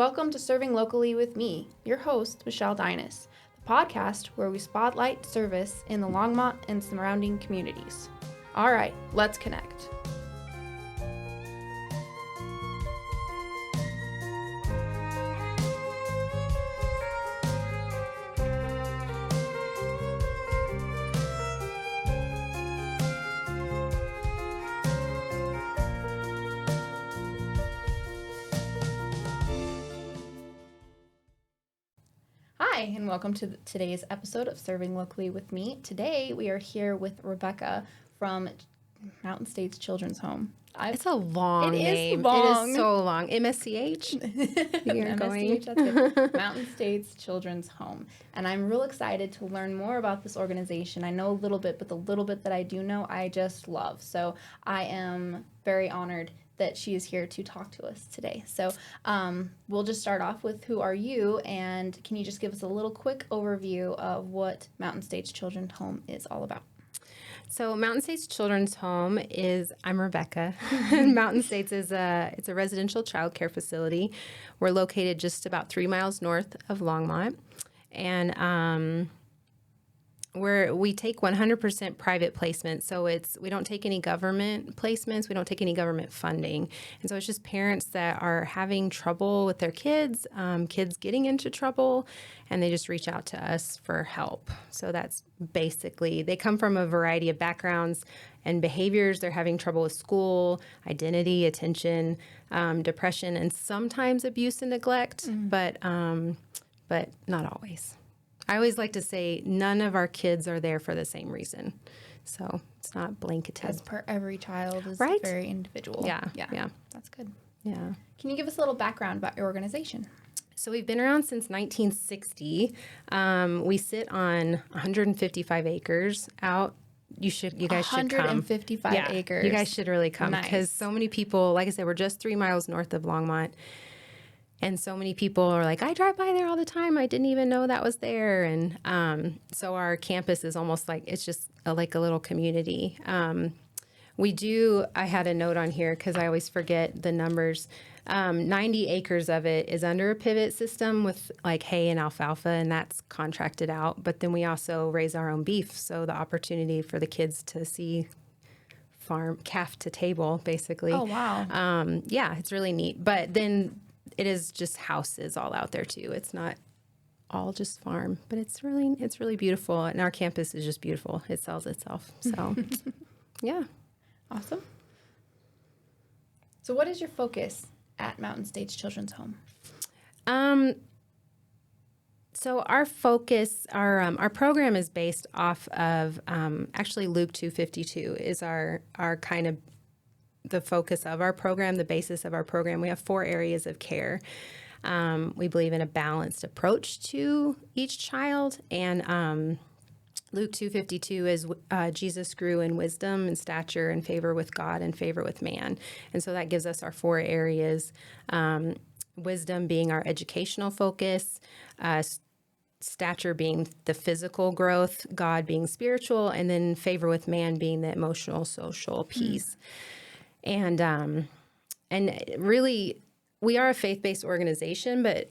Welcome to Serving Locally with me, your host, Mrs.Deines, the podcast where we spotlight service in the Longmont and surrounding communities. All right, let's connect. Hi, and welcome to today's episode of Serving Locally with me. Today, we are here with Rebecca from Mountain States Children's Home. It's a long name. It is long. It is so long. MSCH? You're going. MSCH, that's good. Mountain States Children's Home. And I'm real excited to learn more about this organization. I know a little bit, but the little bit that I do know, I just love. So I am very honored that she is here to talk to us today. So we'll just start off with who are you, and can you just give us a little quick overview of what Mountain States Children's Home is all about? So Mountain States Children's Home I'm Rebecca. Mountain States it's a residential child care facility. We're located just about 3 miles north of Longmont. And we take 100% private placement. So we don't take any government placements. We don't take any government funding. And so it's just parents that are having trouble with their kids, kids getting into trouble, and they just reach out to us for help. So that's basically, they come from a variety of backgrounds and behaviors. They're having trouble with school, identity, attention, depression, and sometimes abuse and neglect, but not always. I always like to say none of our kids are there for the same reason. So it's not blanketed. As per every child is Right? very individual. Yeah. That's good. Yeah. Can you give us a little background about your organization? So we've been around since 1960. We sit on 155 acres out. You guys should come. 155 acres. You guys should really come because so many people, like I said, we're just 3 miles north of Longmont. And so many people are like, I drive by there all the time. I didn't even know that was there. And so our campus is almost like, it's just like a little community. I had a note on here because I always forget the numbers. 90 acres of it is under a pivot system with like hay and alfalfa, and that's contracted out. But then we also raise our own beef. So the opportunity for the kids to see farm calf to table, basically. Oh, wow. Yeah, it's really neat. But then it is just houses all out there too. It's not all just farm, but it's really beautiful. And our campus is just beautiful. It sells itself. So yeah. Awesome. So what is your focus at Mountain States Children's Home? So our focus, our program is based off of, actually Luke 2:52 is our kind of the focus of our program, the basis of our program. We have 4 areas of care. We believe in a balanced approach to each child. And Luke 2:52 is Jesus grew in wisdom and stature and favor with God and favor with man. And so that gives us our 4 areas, wisdom being our educational focus, stature being the physical growth, God being spiritual, and then favor with man being the emotional, social piece. And really, we are a faith-based organization, but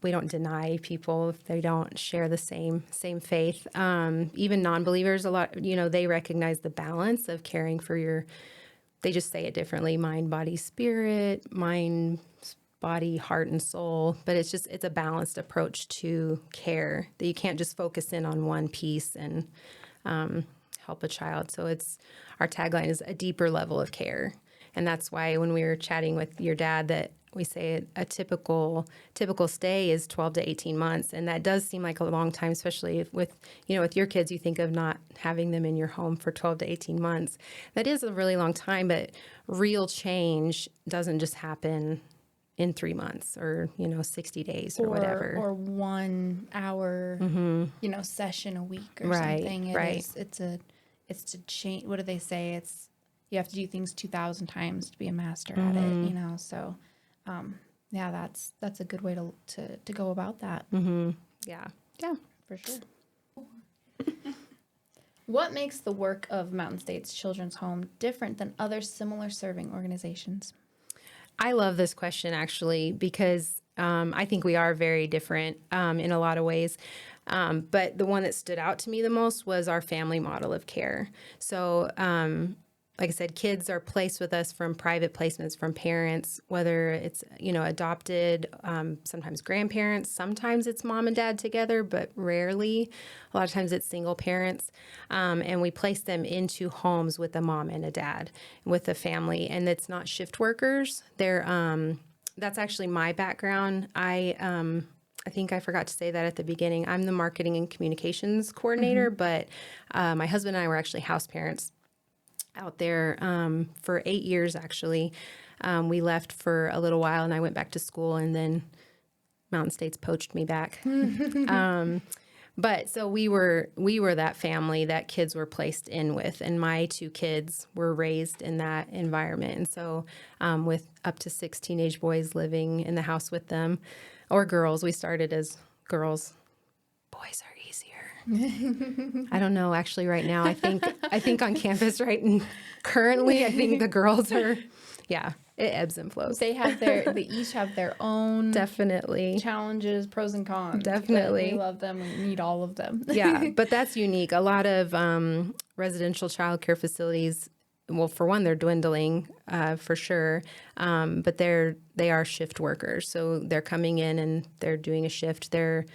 we don't deny people if they don't share the same faith. Even non-believers, a lot, they recognize the balance of caring for they just say it differently, mind, body, spirit, mind, body, heart, and soul. But it's a balanced approach to care that you can't just focus in on one piece and help a child. So our tagline is a deeper level of care. And that's why when we were chatting with your dad that we say a typical stay is 12 to 18 months. And that does seem like a long time, especially with your kids, you think of not having them in your home for 12 to 18 months. That is a really long time, but real change doesn't just happen in 3 months or 60 days or whatever, or 1 hour session a week or something. It's to change. What do they say? You have to do things 2,000 times to be a master at it. So that's a good way to go about that. Yeah, for sure. What makes the work of Mountain States Children's Home different than other similar serving organizations? I love this question actually because I think we are very different in a lot of ways. But the one that stood out to me the most was our family model of care. So, like I said, kids are placed with us from private placements from parents, whether it's, adopted, sometimes grandparents, sometimes it's mom and dad together, but rarely. A lot of times it's single parents. And we place them into homes with a mom and a dad, with a family. And it's not shift workers. That's actually my background. I think I forgot to say that at the beginning. I'm the marketing and communications coordinator, but my husband and I were actually house parents out there for 8 years, actually. We left for a little while, and I went back to school, and then Mountain States poached me back. But so we were that family that kids were placed in with, and my 2 kids were raised in that environment. And so with up to 6 teenage boys living in the house with them, or girls, we started as girls. Boys are easier. I don't know. Actually, right now, I think on campus, currently, I think the girls are, it ebbs and flows. They each have their own definitely challenges, pros and cons. Definitely, we love them. We need all of them. Yeah, but that's unique. A lot of residential childcare facilities. Well, for one, they're dwindling for sure, but they are shift workers. So they're coming in and they're doing a shift. Their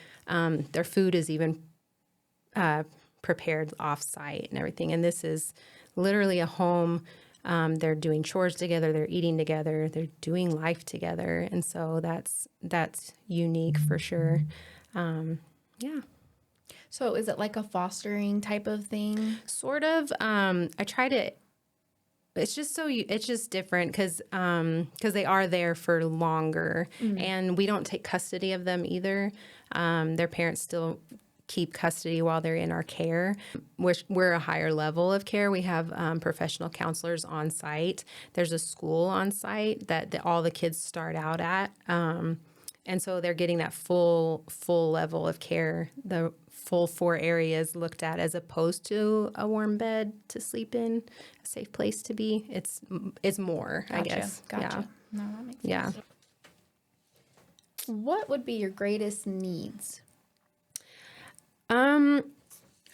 food is even prepared off-site and everything. And this is literally a home. They're doing chores together. They're eating together. They're doing life together. And so that's unique for sure. Yeah. So is it like a fostering type of thing? Sort of. I try to. It's just different because they are there for longer, and we don't take custody of them either. Their parents still keep custody while they're in our care. We're a higher level of care. We have professional counselors on site. There's a school on site that all the kids start out at. And so they're getting that full level of care, the full 4 areas looked at, as opposed to a warm bed to sleep in, a safe place to be. It's more, I guess. Gotcha. Yeah. No, that makes sense. Yeah. What would be your greatest needs?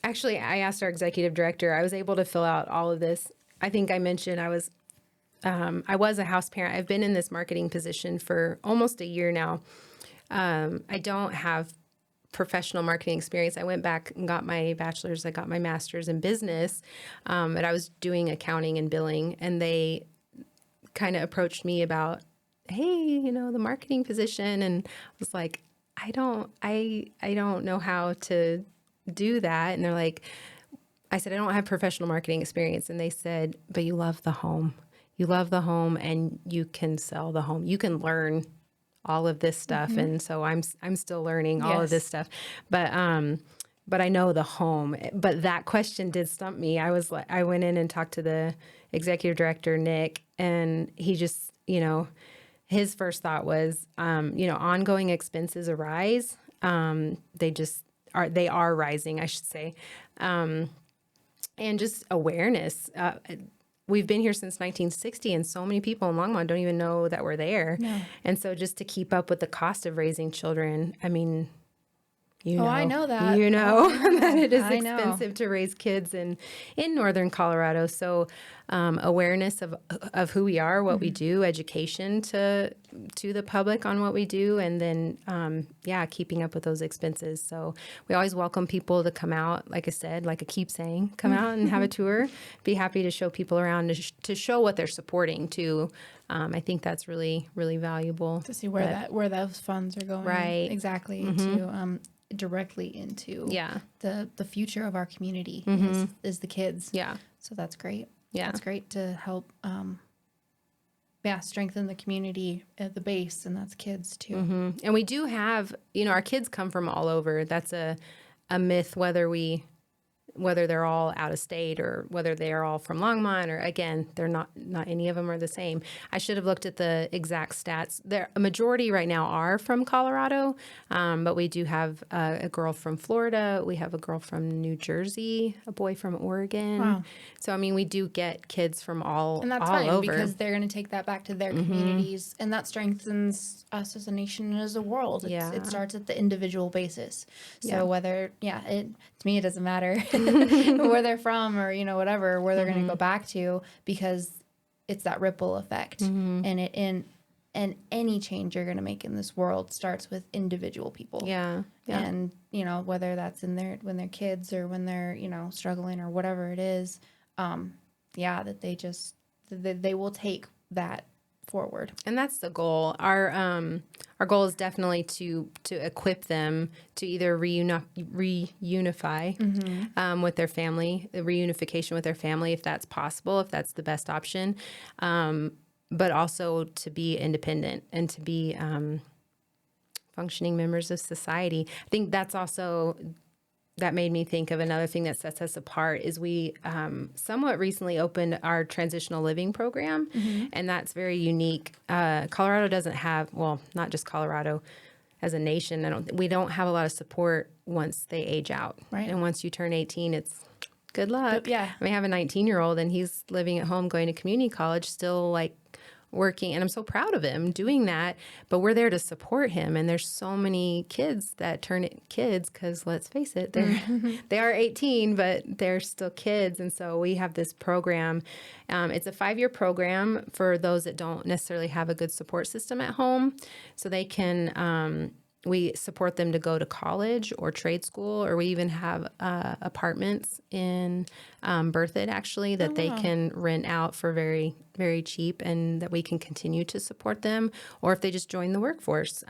Actually, I asked our executive director. I was able to fill out all of this. I think I mentioned I was a house parent. I've been in this marketing position for almost a year now. I don't have professional marketing experience. I went back and got my bachelor's. I got my master's in business, but I was doing accounting and billing, and they kind of approached me about, hey, the marketing position, and I was like, I don't know how to do that. And they're like, I said, I don't have professional marketing experience, and they said, but you love the home. You love the home, and you can sell the home. You can learn all of this stuff. And so I'm still learning all of this stuff, but I know the home. But that question did stump me. I went in and talked to the executive director, Nick, and he just, his first thought was, ongoing expenses arise. They are rising, I should say. And just awareness. We've been here since 1960, and so many people in Longmont don't even know that we're there. No. And so just to keep up with the cost of raising children, I mean, I know that. That it is expensive to raise kids in northern Colorado. So awareness of who we are, what we do, education to the public on what we do, and then keeping up with those expenses. So we always welcome people to come out. Like I said, like I keep saying, come out and have a tour. Be happy to show people around, to show what they're supporting too. I think that's really, really valuable to see where those funds are going. Right, exactly. To directly into the future of our community is the kids. Yeah. So that's great. Yeah. That's great to help strengthen the community at the base, and that's kids too. And we do have, our kids come from all over. That's a myth, whether we whether they're all out of state or whether they are all from Longmont, or again, they're not any of them are the same. I should have looked at the exact stats. A majority right now are from Colorado, but we do have a girl from Florida. We have a girl from New Jersey, a boy from Oregon. Wow. So, I mean, we do get kids from all And that's all fine over. because they're going to take that back to their communities, and that strengthens us as a nation and as a world. Yeah. It starts at the individual basis. So Yeah. whether, to me, it doesn't matter where they're from or, whatever, where they're going to go back to, because it's that ripple effect. And any change you're going to make in this world starts with individual people. Yeah. And, whether that's when they're kids or when they're, struggling or whatever it is, that they will take that forward. And that's the goal. Our goal is definitely to equip them to either reunify with their family, the reunification with their family, if that's possible, if that's the best option, but also to be independent and to be functioning members of society. I think that's also. That made me think of another thing that sets us apart is we somewhat recently opened our transitional living program, and that's very unique. Colorado doesn't have, well, not just Colorado, as a nation, we don't have a lot of support once they age out. Right. And once you turn 18, it's good luck. But, yeah. I mean, I have a 19-year-old, and he's living at home, going to community college, still like working, and I'm so proud of him doing that, but we're there to support him. And there's so many kids that turn it kids, because let's face it, they are 18, but they're still kids. And so we have this program. It's a 5-year program for those that don't necessarily have a good support system at home, so they can we support them to go to college or trade school, or we even have apartments in Berthoud, actually, that they can rent out for very, very cheap, and that we can continue to support them. Or if they just join the workforce.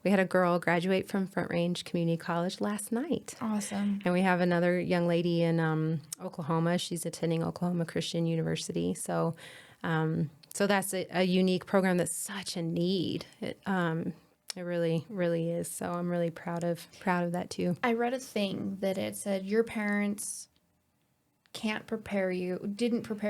We had a girl graduate from Front Range Community College last night. Awesome. And we have another young lady in Oklahoma. She's attending Oklahoma Christian University. So that's a unique program that's such a need. It really, really is. So I'm really proud of that too. I read a thing that it said your parents didn't prepare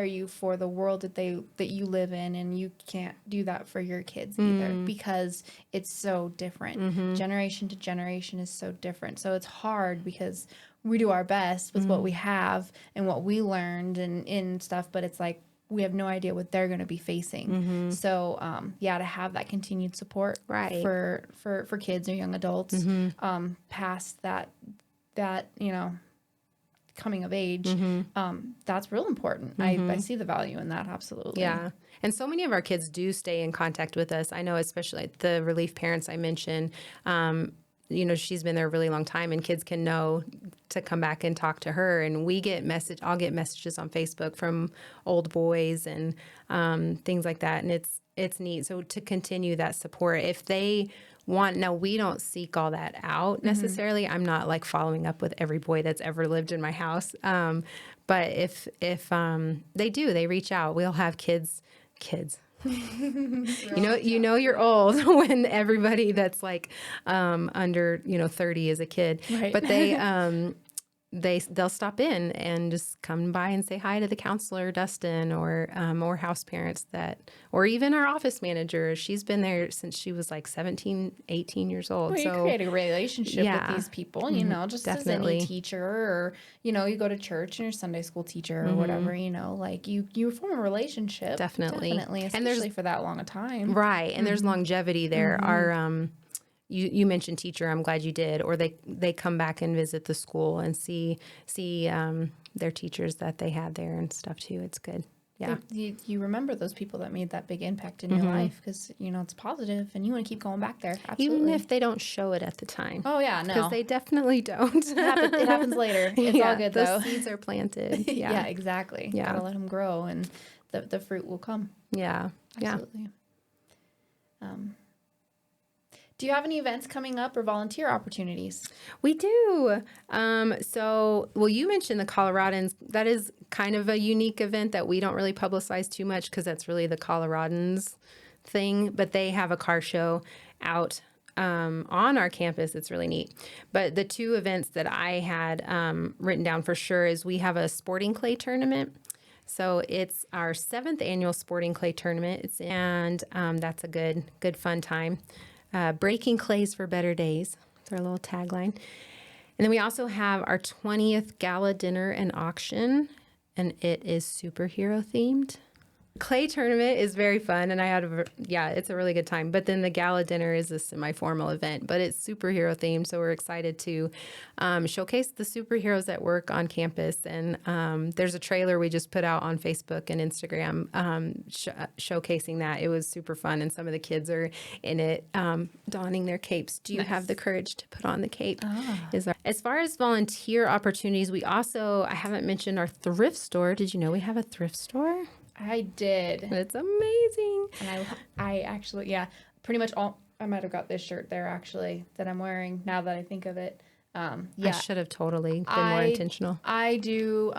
you for the world that you live in, and you can't do that for your kids either, because it's so different. Generation to generation is so different. So it's hard because we do our best with what we have and what we learned and stuff, but it's like we have no idea what they're going to be facing. So, to have that continued support for kids or young adults past that coming of age, that's real important. I see the value in that, absolutely. Yeah. And so many of our kids do stay in contact with us. I know, especially the relief parents I mentioned, she's been there a really long time, and kids can know to come back and talk to her. And I'll get messages on Facebook from old boys and things like that. And it's neat. So to continue that support, if they want, now we don't seek all that out necessarily. I'm not like following up with every boy that's ever lived in my house. But if they do, they reach out. We'll have kids. You're old when everybody that's like under 30 is a kid, right. But they'll stop in and just come by and say hi to the counselor Dustin, or house parents or even our office manager. She's been there since she was like 17, 18 years old. Well, you create a relationship with these people, just definitely. As any teacher, or you go to church and your Sunday school teacher or whatever, like you form a relationship. Definitely, especially for that long a time, right? And there's longevity there. Our You mentioned teacher. I'm glad you did. Or they come back and visit the school and see their teachers that they had there and stuff too. It's good. Yeah. You remember those people that made that big impact in your life, because it's positive and you want to keep going back there. Absolutely. Even if they don't show it at the time. Oh yeah, no. Because they definitely don't. It happens later. It's all good though. The seeds are planted. Yeah. Yeah, exactly. Yeah. Gotta let them grow, and the fruit will come. Yeah. Absolutely. Do you have any events coming up or volunteer opportunities? We do. You mentioned the Coloradans. That is kind of a unique event that we don't really publicize too much, because that's really the Coloradans thing. But they have a car show out on our campus. It's really neat. But the two events that I had written down for sure is we have a sporting clay tournament. So it's our 7th annual sporting clay tournament, and that's a good fun time. Breaking clays for better days. That's our little tagline. And then we also have our 20th gala dinner and auction, and it is superhero themed. Clay tournament is very fun, and it's a really good time. But then the gala dinner is a semi-formal event, but it's superhero themed, so we're excited to showcase the superheroes that work on campus. And there's a trailer we just put out on Facebook and Instagram showcasing that. It was super fun, and some of the kids are in it donning their capes. Do you have the courage to put on the cape? As far as volunteer opportunities, I haven't mentioned our thrift store. Did you know we have a thrift store? I did. It's amazing. And I actually, pretty much I might have got this shirt there actually that I'm wearing now that I think of it. I should have totally been more intentional. I do.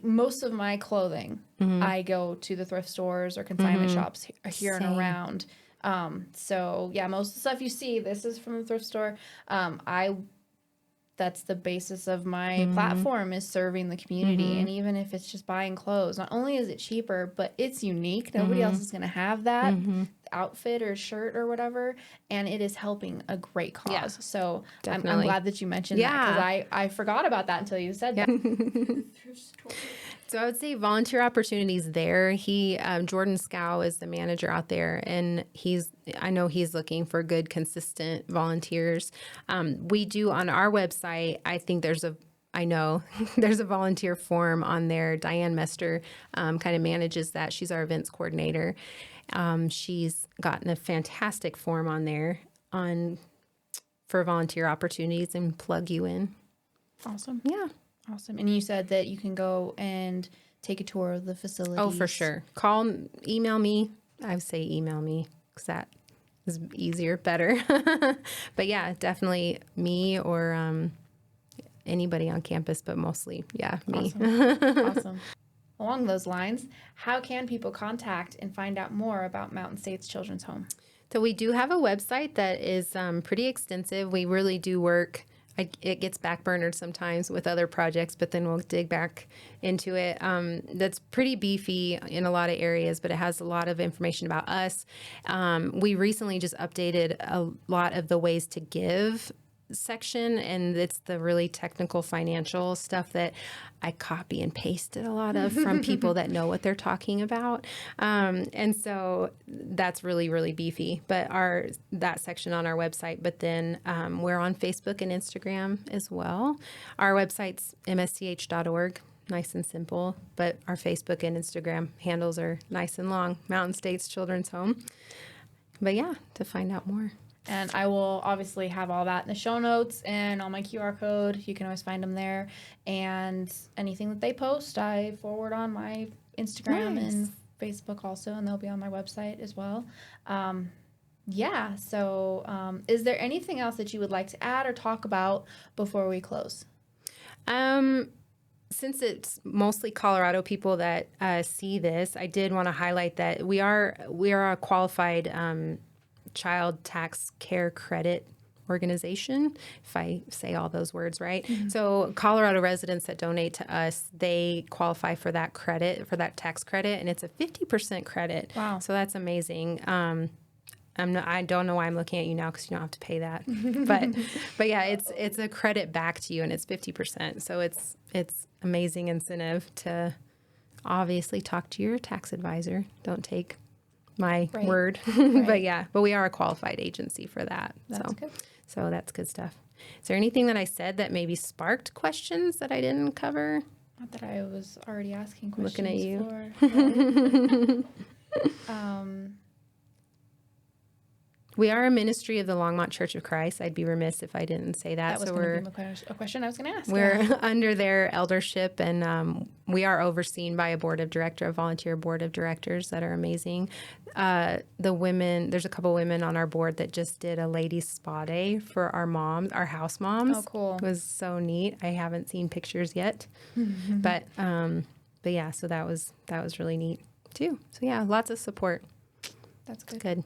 Most of my clothing, I go to the thrift stores or consignment shops here and around. So most of the stuff you see, this is from the thrift store. That's the basis of my platform, is serving the community. And even if it's just buying clothes, not only is it cheaper, but it's unique. Nobody else is going to have that outfit or shirt or whatever. And it is helping a great cause. Yeah, so I'm glad that you mentioned that, because I forgot about that until you said that. So I would say volunteer opportunities there. Jordan Scow is the manager out there, and I know he's looking for good, consistent volunteers. We do on our website, I know there's a volunteer form on there. Diane Mester kind of manages that. She's our events coordinator. She's gotten a fantastic form on there for volunteer opportunities and plug you in. Awesome. Yeah. Awesome. And you said that you can go and take a tour of the facilities. Oh, for sure. Email me. I would say email me, because that is easier, better. But yeah, definitely me or anybody on campus, but mostly, me. Awesome. Along those lines, how can people contact and find out more about Mountain States Children's Home? So we do have a website that is pretty extensive. We really do work. It gets backburnered sometimes with other projects, but then we'll dig back into it. That's pretty beefy in a lot of areas, but it has a lot of information about us. We recently just updated a lot of the ways to give section, and it's the really technical financial stuff that I copy and pasted a lot of from people that know what they're talking about. And so that's really, really beefy, but that section on our website, but then we're on Facebook and Instagram as well. Our website's msth.org, nice and simple, but our Facebook and Instagram handles are nice and long, Mountain States Children's Home. But to find out more. And I will obviously have all that in the show notes and on my QR code. You can always find them there. And anything that they post, I forward on my Instagram and Facebook also, and they'll be on my website as well. So is there anything else that you would like to add or talk about before we close? Since it's mostly Colorado people that see this, I did want to highlight that we are a qualified child tax care credit organization, if I say all those words right. Mm-hmm. So Colorado residents that donate to us, they qualify for that credit, for that tax credit, and it's a 50% credit. Wow. So that's amazing. I don't know why I'm looking at you now, because you don't have to pay that. but yeah, it's a credit back to you, and it's 50%. So it's amazing incentive to obviously talk to your tax advisor. Don't take my word. Right. but we are a qualified agency for that. That's good. So that's good stuff. Is there anything that I said that maybe sparked questions that I didn't cover? Not that I was already asking questions. Looking at you. We are a ministry of the Longmont Church of Christ. I'd be remiss if I didn't say that. That was going to be a question I was going to ask. We're under their eldership, and we are overseen by a volunteer board of directors that are amazing. The women, there's a couple women on our board that just did a ladies' spa day for our moms, our house moms. Oh, cool. It was so neat. I haven't seen pictures yet, but yeah, so that was really neat too. So yeah, lots of support. That's good. Good.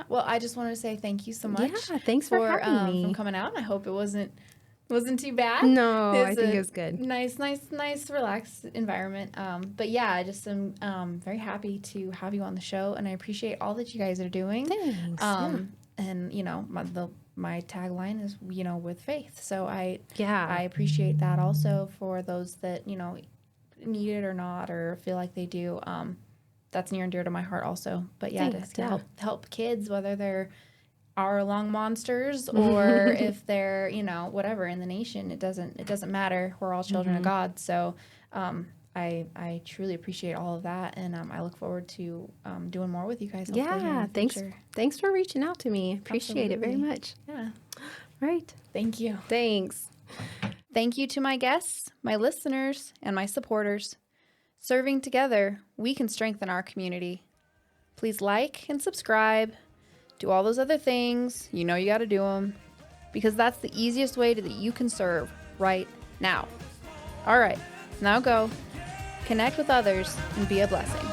Well, I just wanted to say thank you so much. Yeah, thanks for having me. For coming out. I hope it wasn't too bad. No, I think it was good. Nice, relaxed environment. But yeah, I just am very happy to have you on the show, and I appreciate all that you guys are doing. Thanks. And my tagline is with faith. So I Yeah. appreciate that also for those that need it or not or feel like they do. That's near and dear to my heart also. But yeah, Thanks, to help kids, whether they're our long monsters or if they're whatever in the nation, it doesn't matter. We're all children of God. So I truly appreciate all of that, and I look forward to doing more with you guys. Yeah, thanks for reaching out to me. Appreciate it very much. Yeah. Right. Thank you. Thanks. Thank you to my guests, my listeners, and my supporters. Serving together, we can strengthen our community. Please like and subscribe. Do all those other things. You got to do them, because that's the easiest way that you can serve right now. All right, now go. Connect with others and be a blessing.